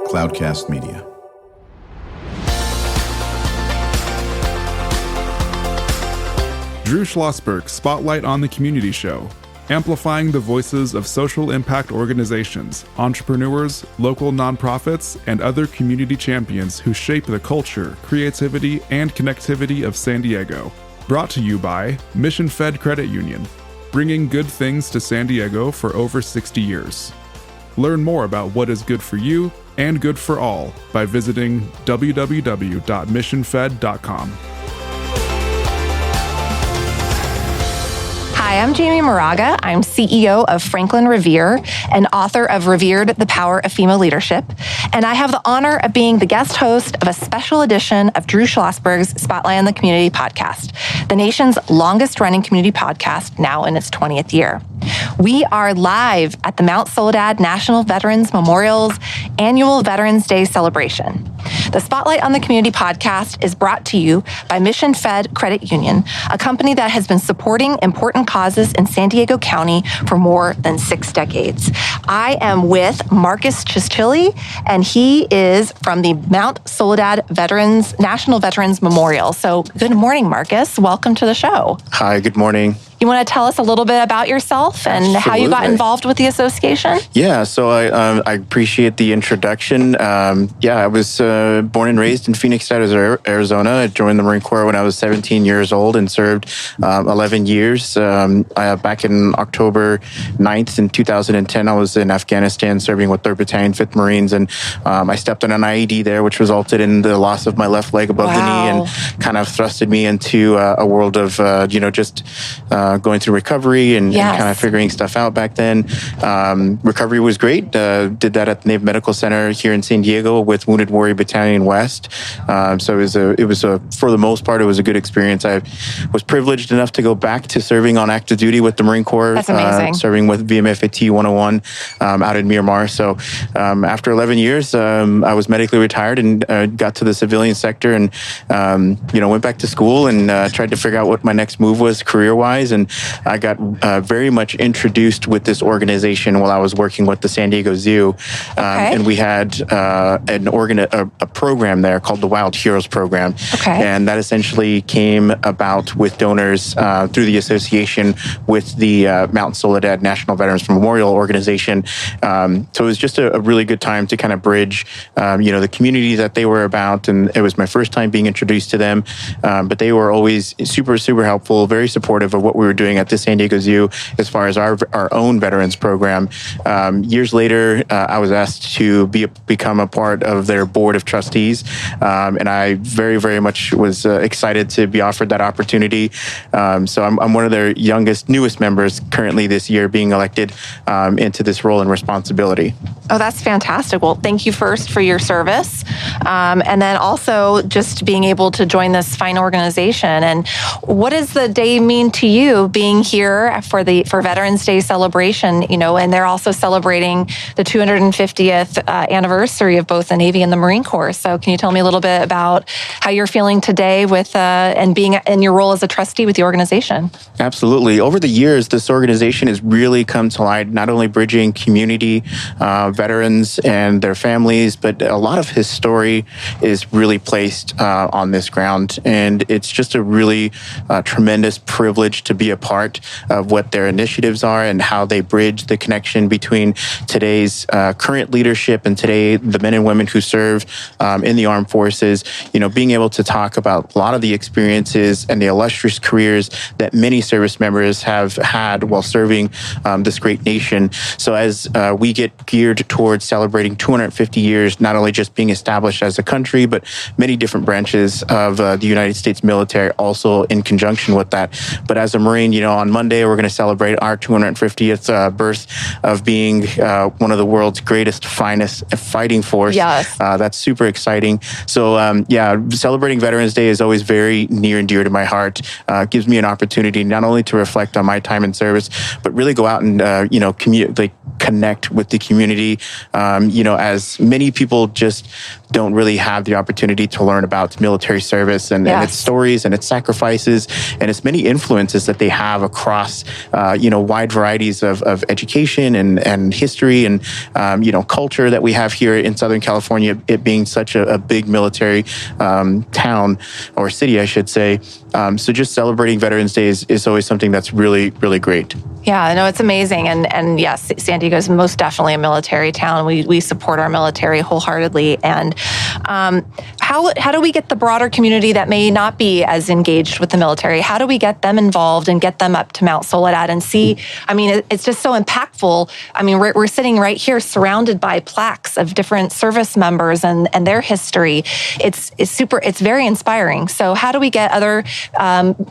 Cloudcast Media. Drew Schlosberg Spotlight on the Community Show, amplifying the voices of social impact organizations, entrepreneurs, local nonprofits, and other community champions who shape the culture, creativity, and connectivity of San Diego. Brought to you by Mission Fed Credit Union, bringing good things to San Diego for over 60 years. Learn more about what is good for you and good for all by visiting www.missionfed.com. Hi, I'm Jamie Moraga. I'm CEO of Franklin Revere and author of Revered, The Power of Female Leadership. And I have the honor of being the guest host of a special edition of Drew Schlosberg's Spotlight on the Community podcast, the nation's longest running community podcast, now in its 20th year. We are live at the Mount Soledad National Veterans Memorial's annual Veterans Day celebration. The Spotlight on the Community podcast is brought to you by Mission Fed Credit Union, a company that has been supporting important causes in San Diego County for more than 6 decades. I am with Marcus Chischilly, and he is from the Mount Soledad National Veterans Memorial. So good morning, Marcus. Welcome to the show. Hi, good morning. You want to tell us a little bit about yourself and how you got involved with the association? Yeah, so I appreciate the introduction. I was born and raised in Phoenix, Arizona. I joined the Marine Corps when I was 17 years old and served 11 years. Back in October 9th in 2010, I was in Afghanistan serving with 3rd Battalion, 5th Marines, and I stepped on an IED there, which resulted in the loss of my left leg above the knee and kind of thrusted me into a world of, going through recovery and kind of figuring stuff out back then. Recovery was great. Did that at the Naval Medical Center here in San Diego with Wounded Warrior Battalion West. So it was for the most part, it was a good experience. I was privileged enough to go back to serving on active duty with the Marine Corps. That's amazing. Serving with VMFAT 101 out in Miramar. So after 11 years, I was medically retired and got to the civilian sector and went back to school and tried to figure out what my next move was career-wise. And I got very much introduced with this organization while I was working with the San Diego Zoo. And we had a program there called the Wild Heroes Program. And that essentially came about with donors through the association with the Mount Soledad National Veterans Memorial Organization. So it was just a really good time to kind of bridge, the community that they were about. And it was my first time being introduced to them. But they were always super, super helpful, very supportive of what we were doing at the San Diego Zoo as far as our own veterans program. Years later, I was asked to become a part of their board of trustees. And I very, very much was excited to be offered that opportunity. So I'm one of their newest members currently this year being elected into this role and responsibility. Oh, that's fantastic. Well, thank you first for your service. And then also just being able to join this fine organization. And what does the day mean to you being here for Veterans Day celebration, and they're also celebrating the 250th anniversary of both the Navy and the Marine Corps. So can you tell me a little bit about how you're feeling today with and being in your role as a trustee with the organization? Absolutely. Over the years, this organization has really come to light, not only bridging community, veterans and their families, but a lot of his story is really placed on this ground. And it's just a really tremendous privilege to be a part of what their initiatives are and how they bridge the connection between today's current leadership and today the men and women who serve in the armed forces, being able to talk about a lot of the experiences and the illustrious careers that many service members have had while serving this great nation. So as we get geared towards celebrating 250 years, not only just being established as a country, but many different branches of the United States military also in conjunction with that. But as a Marine, on Monday, we're going to celebrate our 250th birth of being one of the world's greatest, finest fighting force. Yes. That's super exciting. So, celebrating Veterans Day is always very near and dear to my heart. Gives me an opportunity not only to reflect on my time in service, but really go out and, connect with the community community, as many people just don't really have the opportunity to learn about military service and its stories and its sacrifices and its many influences that they have across, wide varieties of education and history and, culture that we have here in Southern California, it being such a big military town or city, I should say. So just celebrating Veterans Day is always something that's really, really great. Yeah, no, it's amazing. And yes, San Diego is most definitely a military town. We support our military wholeheartedly. And how do we get the broader community that may not be as engaged with the military? How do we get them involved and get them up to Mount Soledad and see? I mean, it's just so impactful. I mean, we're sitting right here surrounded by plaques of different service members and their history. It's very inspiring. So how do we get other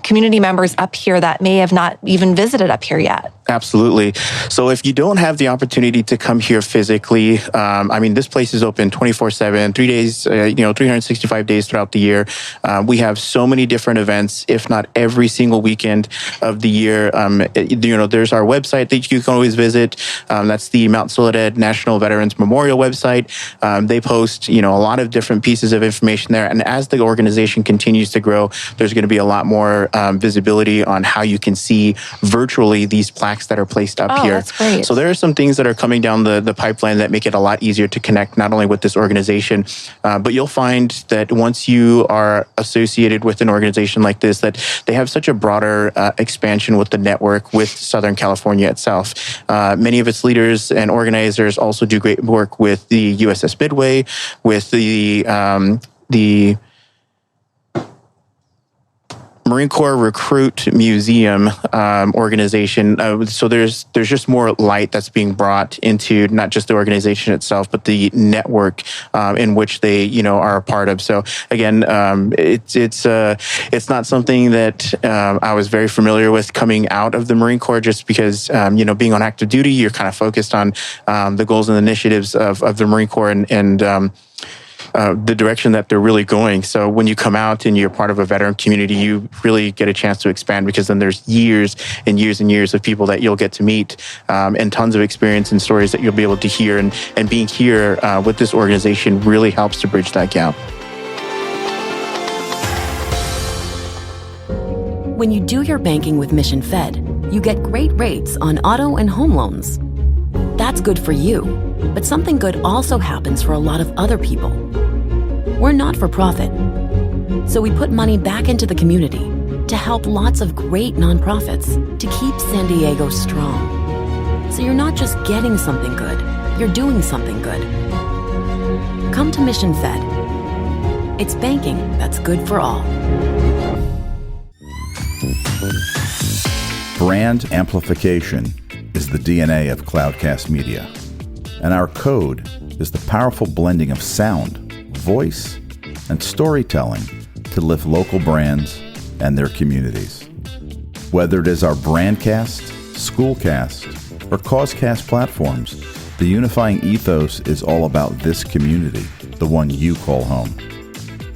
community members up here that may have not even visited up here yet? Absolutely. So if you don't have the opportunity to come here physically, this place is open 24/7, 3 days, 365 days throughout the year. We have so many different events, if not every single weekend of the year. There's our website that you can always visit. That's the Mount Soledad National Veterans Memorial website. They post, a lot of different pieces of information there. And as the organization continues to grow, there's going to be a lot more visibility on how you can see virtually these plaques that are placed up here. That's great. So there are some things that are coming down the pipeline that make it a lot easier to connect not only with this organization, but you'll find that once you are associated with an organization like this, that they have such a broader expansion with the network with Southern California itself. Many of its leaders and organizers also do great work with the USS Midway, with the Marine Corps Recruit Museum organization. So there's just more light that's being brought into not just the organization itself, but the network in which they are a part of. So again, it's not something that I was very familiar with coming out of the Marine Corps, just because being on active duty, you're kind of focused on the goals and initiatives of the Marine Corps and the direction that they're really going. So when you come out and you're part of a veteran community, you really get a chance to expand, because then there's years and years and years of people that you'll get to meet, and tons of experience and stories that you'll be able to hear. And being here with this organization really helps to bridge that gap. When you do your banking with Mission Fed, you get great rates on auto and home loans. That's good for you, but something good also happens for a lot of other people. We're not for profit, so we put money back into the community to help lots of great nonprofits to keep San Diego strong. So you're not just getting something good, you're doing something good. Come to Mission Fed. It's banking that's good for all. Brand amplification is the DNA of Cloudcast Media, and our code is the powerful blending of sound, voice, and storytelling to lift local brands and their communities. Whether it is our Brandcast, Schoolcast, or Causecast platforms, the unifying ethos is all about this community, the one you call home.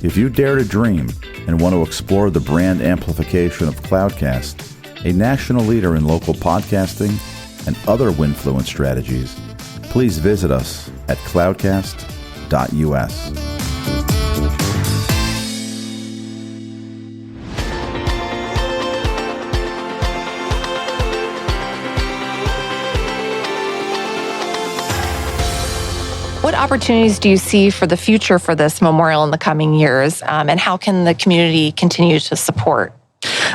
If you dare to dream and want to explore the brand amplification of Cloudcast, a national leader in local podcasting and other Winfluence strategies, please visit us at cloudcast.us. What opportunities do you see for the future for this memorial in the coming years, and how can the community continue to support?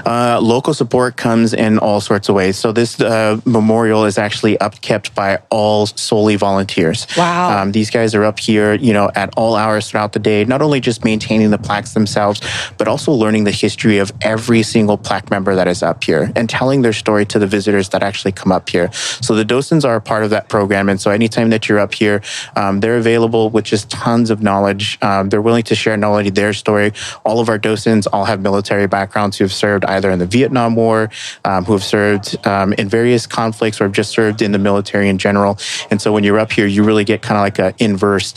Local support comes in all sorts of ways. So this memorial is actually upkept by all solely volunteers. Wow. These guys are up here, at all hours throughout the day, not only just maintaining the plaques themselves, but also learning the history of every single plaque member that is up here and telling their story to the visitors that actually come up here. So the docents are a part of that program. And so anytime that you're up here, they're available with just tons of knowledge. They're willing to share not only their story. All of our docents all have military backgrounds who have served either in the Vietnam War, who have served in various conflicts, or have just served in the military in general. And so when you're up here, you really get kind of like an inverse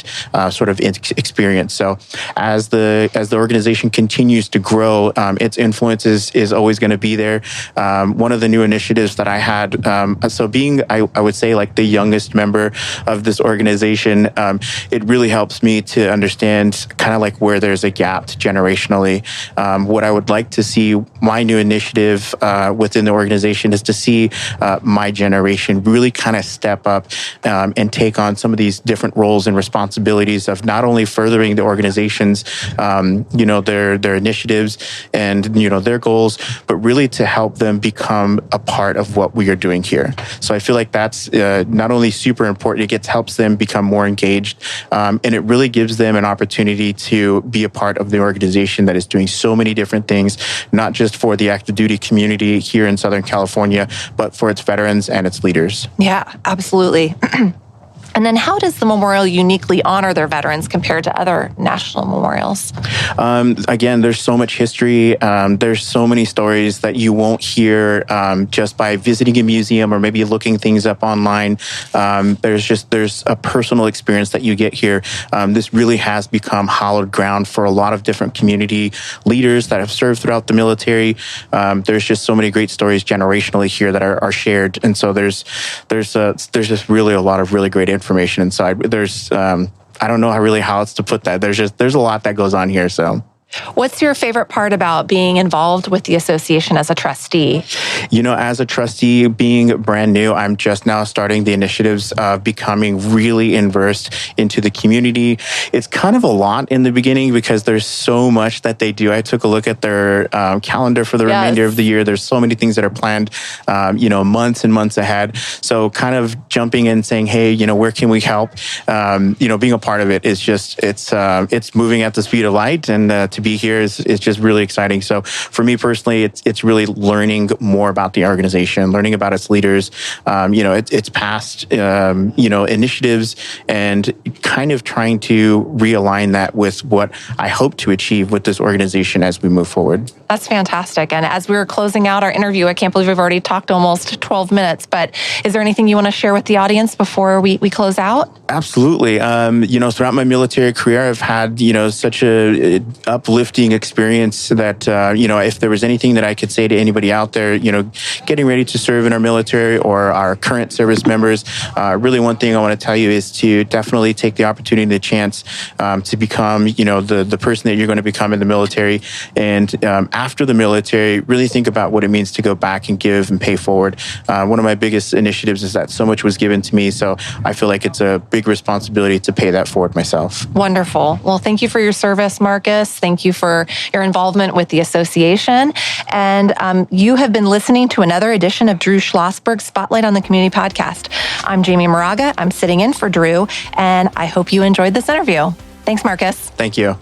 sort of experience. So as the organization continues to grow, its influence is always going to be there. One of the new initiatives that I had, so being, I would say, like the youngest member of this organization, it really helps me to understand kind of like where there's a gap generationally. What I would like to see, my new initiative within the organization, is to see my generation really kind of step up and take on some of these different roles and responsibilities of not only furthering the organization's, their initiatives and, their goals, but really to help them become a part of what we are doing here. So I feel like that's not only super important, it helps them become more engaged, and it really gives them an opportunity to be a part of the organization that is doing so many different things, not just for the active duty community here in Southern California, but for its veterans and its leaders. Yeah, absolutely. And then how does the memorial uniquely honor their veterans compared to other national memorials? Again, there's so much history. There's so many stories that you won't hear just by visiting a museum or maybe looking things up online. There's a personal experience that you get here. This really has become hallowed ground for a lot of different community leaders that have served throughout the military. There's just so many great stories generationally here that are shared. And so there's just really a lot of really great information inside. There's I don't know how else to put that. There's a lot that goes on here. So what's your favorite part about being involved with the association as a trustee? As a trustee, being brand new, I'm just now starting the initiatives of becoming really immersed into the community. It's kind of a lot in the beginning because there's so much that they do. I took a look at their calendar for the remainder of the year. There's so many things that are planned, months and months ahead. So kind of jumping in saying, hey, where can we help? Being a part of it is just, it's moving at the speed of light, and to be here is just really exciting. So for me personally, it's really learning more about the organization, learning about its leaders, its past, initiatives, and kind of trying to realign that with what I hope to achieve with this organization as we move forward. That's fantastic. And as we were closing out our interview, I can't believe we've already talked almost 12 minutes, but is there anything you want to share with the audience before we close out? Absolutely. Throughout my military career, I've had, such a uplifting experience that, if there was anything that I could say to anybody out there, getting ready to serve in our military or our current service members, really one thing I want to tell you is to definitely take the opportunity, the chance to become, the person that you're going to become in the military. And after the military, really think about what it means to go back and give and pay forward. One of my biggest initiatives is that so much was given to me. So I feel like it's a big responsibility to pay that forward myself. Wonderful. Well, thank you for your service, Marcus. Thank you for your involvement with the association. And you have been listening to another edition of Drew Schlosberg's Spotlight on the Community podcast. I'm Jamie Moraga. I'm sitting in for Drew, and I hope you enjoyed this interview. Thanks, Marcus. Thank you.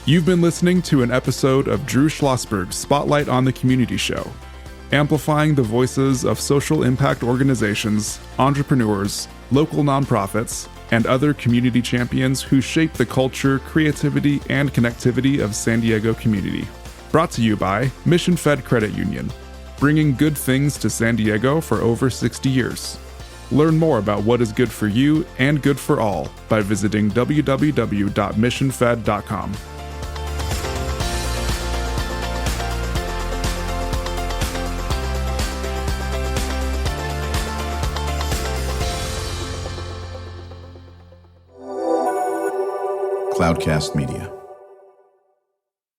You've been listening to an episode of Drew Schlosberg's Spotlight on the Community show, amplifying the voices of social impact organizations, entrepreneurs, local nonprofits, and other community champions who shape the culture, creativity, and connectivity of San Diego community. Brought to you by Mission Fed Credit Union, bringing good things to San Diego for over 60 years. Learn more about what is good for you and good for all by visiting www.missionfed.com. Cloudcast Media.